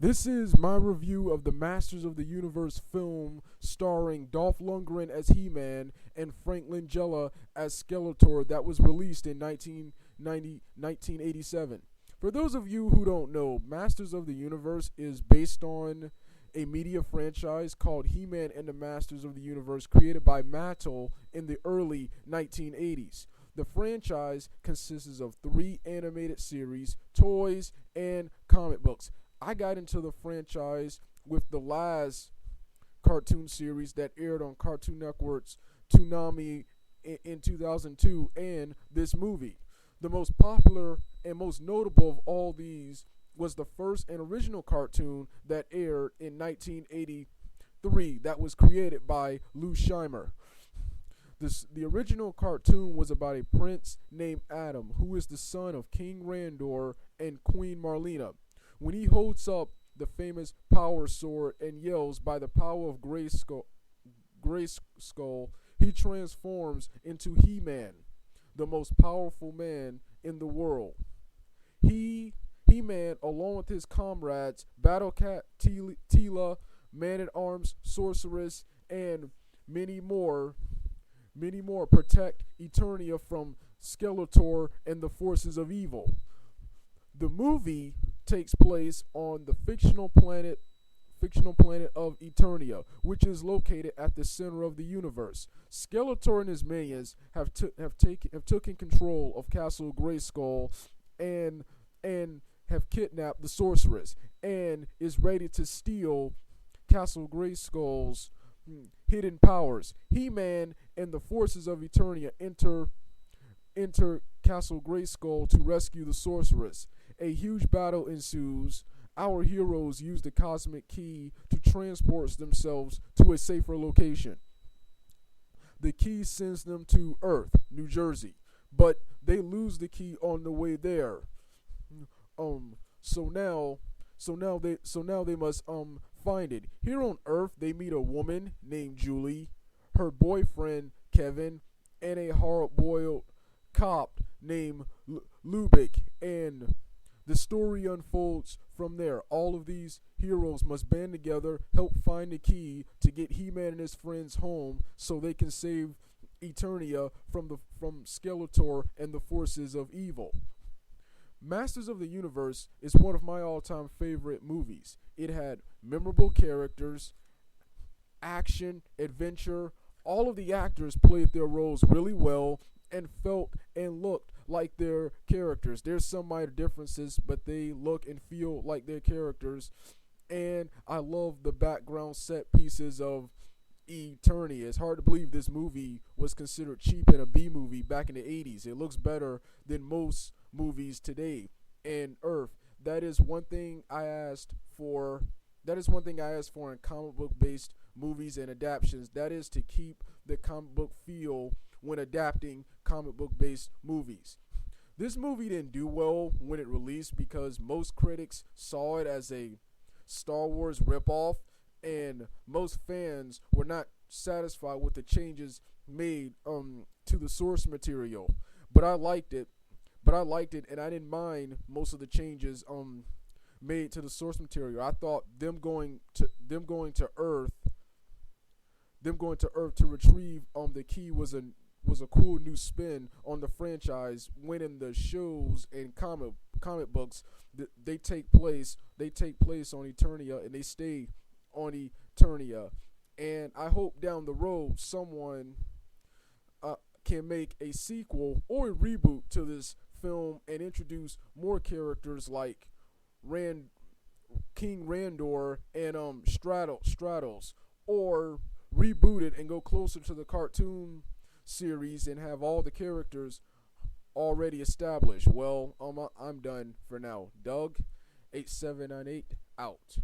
This is my review of the Masters of the Universe film starring Dolph Lundgren as He-Man and Frank Langella as Skeletor that was released in 1987. For those of you who don't know, Masters of the Universe is based on a media franchise called He-Man and the Masters of the Universe created by Mattel in the early 1980s. The franchise consists of 3 animated series, toys, and comic books. I got into the franchise with the last cartoon series that aired on Cartoon Network's Toonami in 2002 and this movie. The most popular and most notable of all these was the first and original cartoon that aired in 1983 that was created by Lou Scheimer. The original cartoon was about a prince named Adam who is the son of King Randor and Queen Marlena. When he holds up the famous Power Sword and yells by the power of Grayskull, he transforms into He-Man, the most powerful man in the world. He-Man, along with his comrades, Battle Cat, Teela, Man-at-Arms, Sorceress, and many more, protect Eternia from Skeletor and the forces of evil. The movie takes place on the fictional planet of Eternia, which is located at the center of the universe. Skeletor and his minions have taken control of Castle Grayskull and have kidnapped the sorceress and is ready to steal Castle Grayskull's hidden powers. He-Man and the forces of Eternia enter Castle Grayskull to rescue the sorceress. A huge battle ensues. Our heroes use the cosmic key to transport themselves to a safer location. The key sends them to Earth, New Jersey, but they lose the key on the way there. So now they must find it. Here on Earth, they meet a woman named Julie, her boyfriend Kevin, and a hard-boiled cop named Lubick, and the story unfolds from there. All of these heroes must band together, help find the key to get He-Man and his friends home so they can save Eternia from Skeletor and the forces of evil. Masters of the Universe is one of my all-time favorite movies. It had memorable characters, action, adventure. All of the actors played their roles really well and felt and looked like their characters. There's some minor differences, but they look and feel like their characters. And I love the background set pieces of Eternia. It's hard to believe this movie was considered cheap in a B movie back in the 80s. It looks better than most movies today. And Earth, that is one thing I asked for. That is one thing I asked for in comic book based movies and adaptations. That is to keep the comic book feel when adapting comic book based movies. This movie didn't do well when it released because most critics saw it as a Star Wars ripoff, and most fans were not satisfied with the changes made to the source material. But I liked it, and I didn't mind most of the changes made to the source material. I thought them going to Earth to retrieve the key was a cool new spin on the franchise, when in the shows and comic books they take place on Eternia, and they stay on Eternia. And I hope down the road someone can make a sequel or a reboot to this film and introduce more characters like King Randor and Stratos, or reboot it and go closer to the cartoon series and have all the characters already established. Well, I'm done for now. Doug 8798 out.